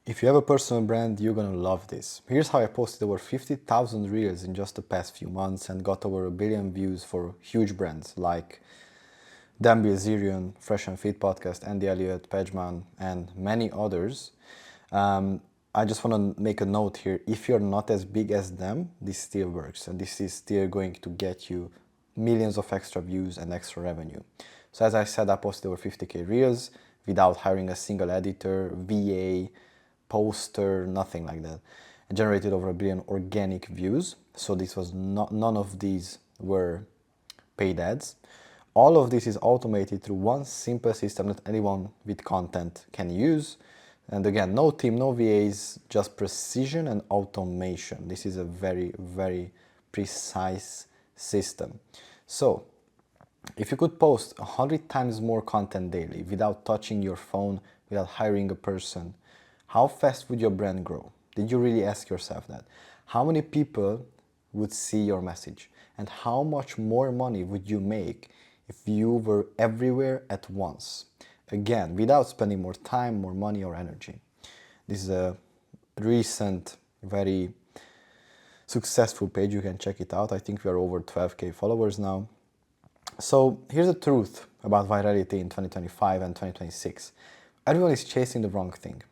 If you have a personal brand, you're gonna love this. Here's how I posted over 50,000 reels in just the past few months and got over 1 billion views for huge brands like Dan Bilzerian, Fresh and Fit Podcast, Andy Elliott, Pejman, and many others. I just want to make a note here. If you're not as big as them, this still works, and this is still going to get you millions of extra views and extra revenue. So as I said, I posted over 50k reels without hiring a single editor, VA, poster, nothing like that. It generated over 1 billion organic views. So this was not, none of these were paid ads. All of this is automated through one simple system that anyone with content can use. And again, no team, no VAs, just precision and automation. This is a very, very precise system. So if you could post 100 times more content daily without touching your phone, without hiring a person, how fast would your brand grow? Did you really ask yourself that? How many people would see your message? And how much more money would you make if you were everywhere at once? Again, without spending more time, more money, or energy. This is a recent, very successful page. You can check it out. I think we are over 12k followers now. So here's the truth about virality in 2025 and 2026. Everyone is chasing the wrong thing.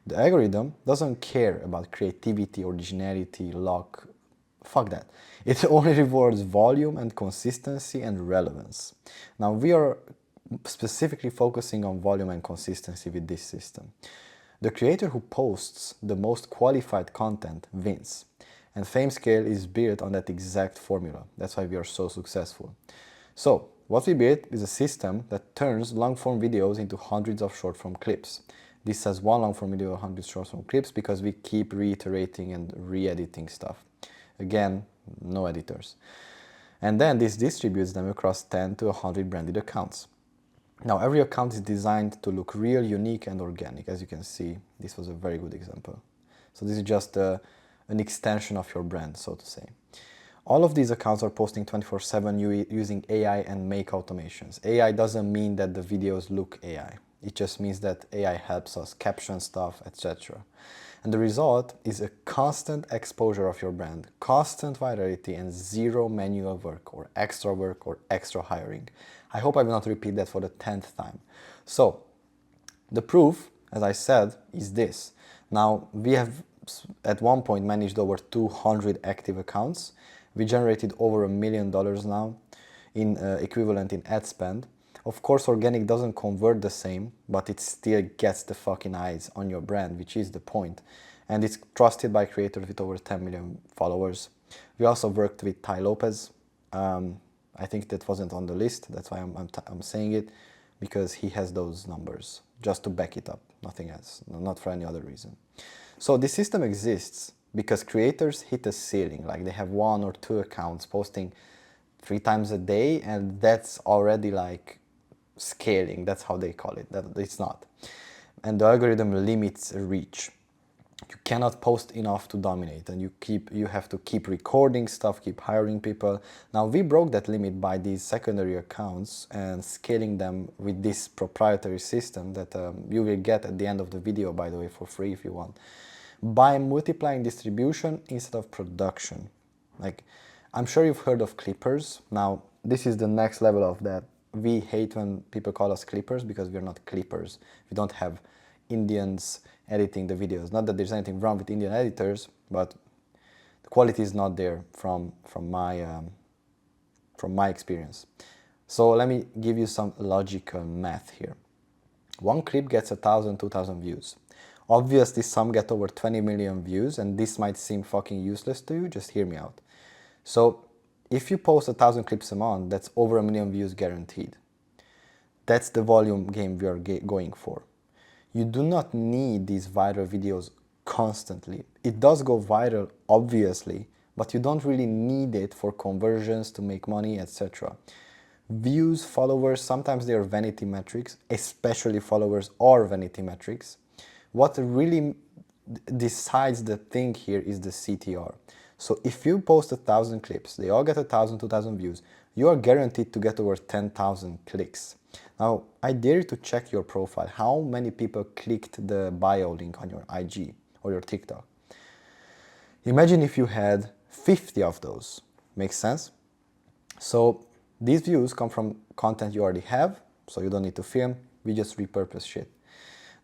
The algorithm doesn't care about creativity, originality, luck. Fuck that. It only rewards volume and consistency and relevance. Now we are specifically focusing on volume and consistency with this system. The creator who posts the most qualified content wins. And FameScale is built on that exact formula. That's why we are so successful. So what we built is a system that turns long-form videos into hundreds of short-form clips. This has one long-form video, 100 short-form clips, because we keep reiterating and re-editing stuff. Again, no editors. And then this distributes them across 10 to 100 branded accounts. Now every account is designed to look real, unique, and organic. As you can see, this was a very good example. So this is just an extension of your brand, so to say. All of these accounts are posting 24/7 using AI and make automations. AI doesn't mean that the videos look AI. It just means that AI helps us caption stuff, etc. And the result is a constant exposure of your brand, constant virality, and zero manual work or extra hiring. I hope I will not repeat that for the 10th time. So the proof, as I said, is this. Now we have at one point managed over 200 active accounts. We generated over $1 million now in equivalent in ad spend. Of course, organic doesn't convert the same, but it still gets the fucking eyes on your brand, which is the point. And it's trusted by creators with over 10 million followers. We also worked with Tai Lopez. I think that wasn't on the list. That's why I'm saying it, because he has those numbers just to back it up, nothing else, not for any other reason. So this system exists because creators hit a ceiling, like they have 1 or 2 accounts posting 3 times a day, and that's already like scaling. That's how they call it. That it's not. And the algorithm limits reach. You cannot post enough to dominate, and you have to keep recording stuff, keep hiring people. Now we broke that limit by these secondary accounts and scaling them with this proprietary system that you will get at the end of the video, by the way, for free if you want, by multiplying distribution instead of production. Like, I'm sure you've heard of clippers. Now this is the next level of that. We hate when people call us clippers because we're not clippers. We don't have Indians editing the videos. Not that there's anything wrong with Indian editors, but the quality is not there from my experience. So let me give you some logical math here. One clip gets 1,000, 2,000 views. Obviously, some get over 20 million views, and this might seem fucking useless to you. Just hear me out. So if you post 1,000 clips a month, that's over 1 million views guaranteed. That's the volume game we are going for. You do not need these viral videos constantly. It does go viral, obviously, but you don't really need it for conversions, to make money, etc. Views, followers, sometimes they are vanity metrics, especially followers are vanity metrics. What really decides the thing here is the CTR. So if you post 1,000 clips, they all get 1,000, 2,000 views, you are guaranteed to get over 10,000 clicks. Now, I dare you to check your profile. How many people clicked the bio link on your IG or your TikTok? Imagine if you had 50 of those. Makes sense? So these views come from content you already have, so you don't need to film, we just repurpose shit.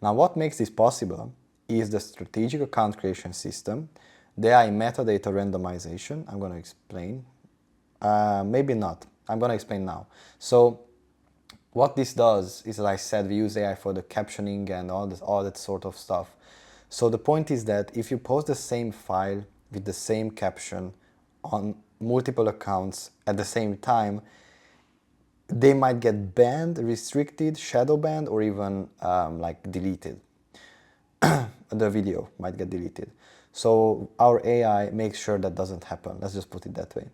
Now what makes this possible is the strategic account creation system, the AI metadata randomization. I'm going to explain. Maybe not. I'm going to explain now. So what this does is, as I said, we use AI for the captioning and all that sort of stuff. So the point is that if you post the same file with the same caption on multiple accounts at the same time, they might get banned, restricted, shadow banned, or even like deleted. The video might get deleted. So our AI makes sure that doesn't happen. Let's just put it that way.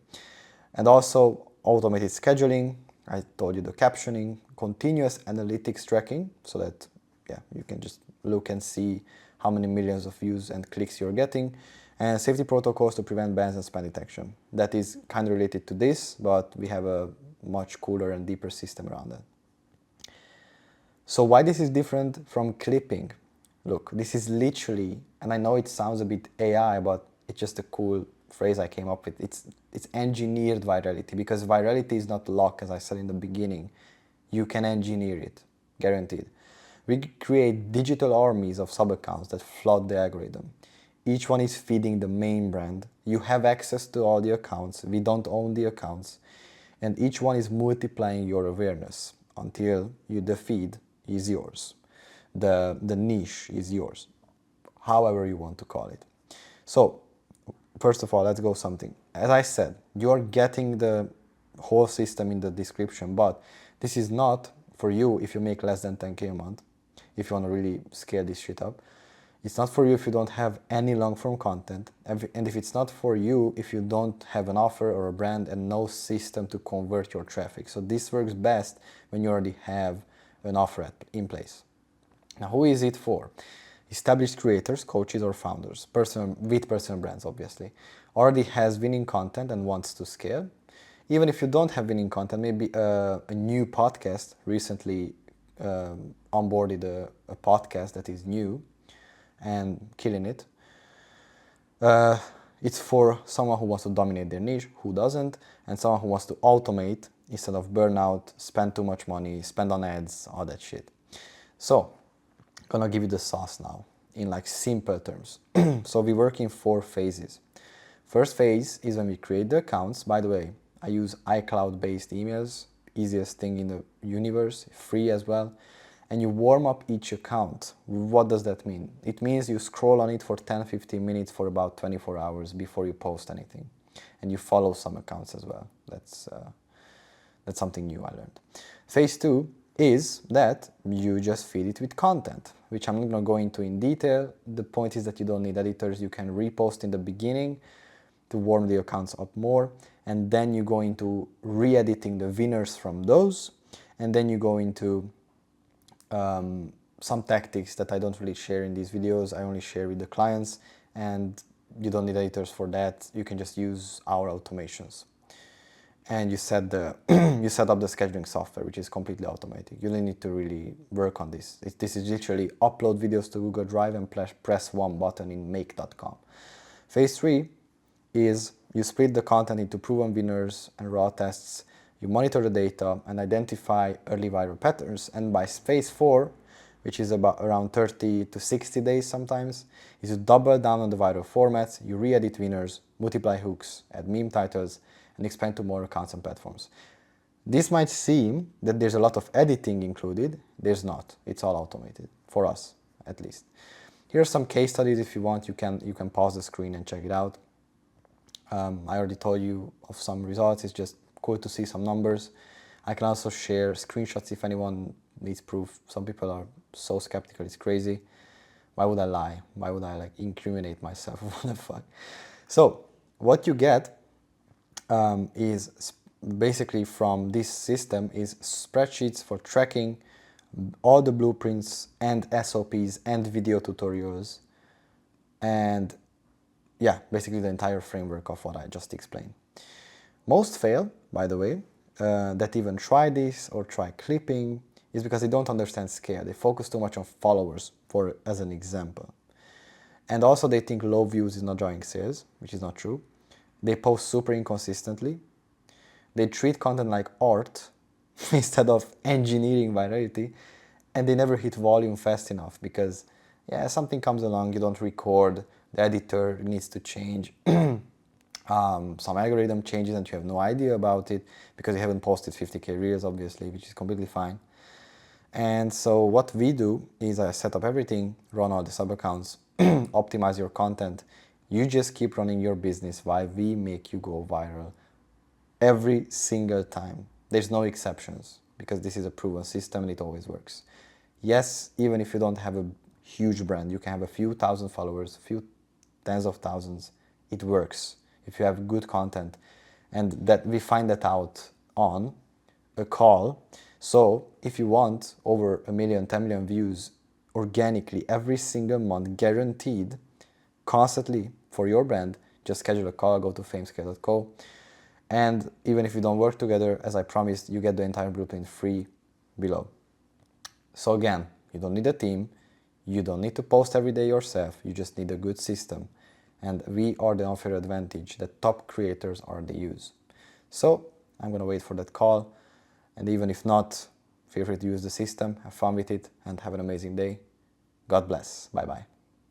And also automated scheduling. I told you the captioning, continuous analytics tracking, so that you can just look and see how many millions of views and clicks you're getting, and safety protocols to prevent bans and spam detection. That is kind of related to this, but we have a much cooler and deeper system around that. So why this is different from clipping? Look, this is literally, and I know it sounds a bit AI, but it's just a cool phrase I came up with. It's engineered virality, because virality is not luck, as I said in the beginning. You can engineer it, guaranteed. We create digital armies of sub-accounts that flood the algorithm. Each one is feeding the main brand. You have access to all the accounts. We don't own the accounts. And each one is multiplying your awareness until the feed is yours. The niche is yours, however you want to call it. So, first of all, let's go something. As I said, you're getting the whole system in the description, but this is not for you if you make less than 10K a month, if you want to really scale this shit up. It's not for you if you don't have any long-form content, and if it's not for you if you don't have an offer or a brand and no system to convert your traffic. So this works best when you already have an offer in place. Now, who is it for? Established creators, coaches, or founders, with personal brands, obviously, already has winning content and wants to scale. Even if you don't have winning content, maybe a new podcast recently onboarded a podcast that is new and killing it. It's for someone who wants to dominate their niche, who doesn't, and someone who wants to automate instead of burn out, spend too much money, spend on ads, all that shit. So, gonna give you the sauce now in like simple terms. So we work in 4 phases. First phase is when we create the accounts. By the way, I use iCloud-based emails, easiest thing in the universe, free as well. And you warm up each account. What does that mean? It means you scroll on it for 10-15 minutes for about 24 hours before you post anything. And you follow some accounts as well. That's something new I learned. Phase 2 is that you just feed it with content, which I'm not going to go into in detail. The point is that you don't need editors. You can repost in the beginning to warm the accounts up more, and then you go into re-editing the winners from those, and then you go into some tactics that I don't really share in these videos. I only share with the clients, and you don't need editors for that. You can just use our automations. And you set up the scheduling software, which is completely automatic. You don't need to really work on this. This is literally upload videos to Google Drive and press one button in make.com. Phase 3 is you split the content into proven winners and raw tests. You monitor the data and identify early viral patterns. And by phase 4, which is about around 30 to 60 days sometimes, is you double down on the viral formats, you re-edit winners, multiply hooks, add meme titles, and expand to more accounts and platforms. This might seem that there's a lot of editing included. There's not. It's all automated, for us at least. Here are some case studies. If you want, you can pause the screen and check it out. I already told you of some results. It's just cool to see some numbers. I can also share screenshots if anyone needs proof. Some people are so skeptical, it's crazy. Why would I lie? Why would I incriminate myself? What the fuck? So what you get is basically from this system is spreadsheets for tracking all the blueprints and SOPs and video tutorials, and basically the entire framework of what I just explained. Most fail, by the way, that even try this or try clipping is because they don't understand scale. They focus too much on followers, as an example. And also they think low views is not drawing sales, which is not true. They post super inconsistently. They treat content like art instead of engineering virality, and they never hit volume fast enough because, yeah, something comes along, you don't record, the editor needs to change, some algorithm changes and you have no idea about it because you haven't posted 50k reels, obviously, which is completely fine. And so what we do is I set up everything, run all the sub accounts, optimize your content. You just keep running your business while we make you go viral every single time. There's no exceptions because this is a proven system and it always works. Yes, even if you don't have a huge brand, you can have a few thousand followers, a few tens of thousands. It works if you have good content, and that we find that out on a call. So if you want over 1 million, 10 million views organically every single month, guaranteed, constantly for your brand, just schedule a call, go to famescale.co. And even if we don't work together, as I promised, you get the entire blueprint free below. So again, you don't need a team, you don't need to post every day yourself, you just need a good system. And we are the unfair advantage that top creators already use. So I'm gonna wait for that call, and even if not, feel free to use the system, have fun with it, and have an amazing day. God bless. Bye bye.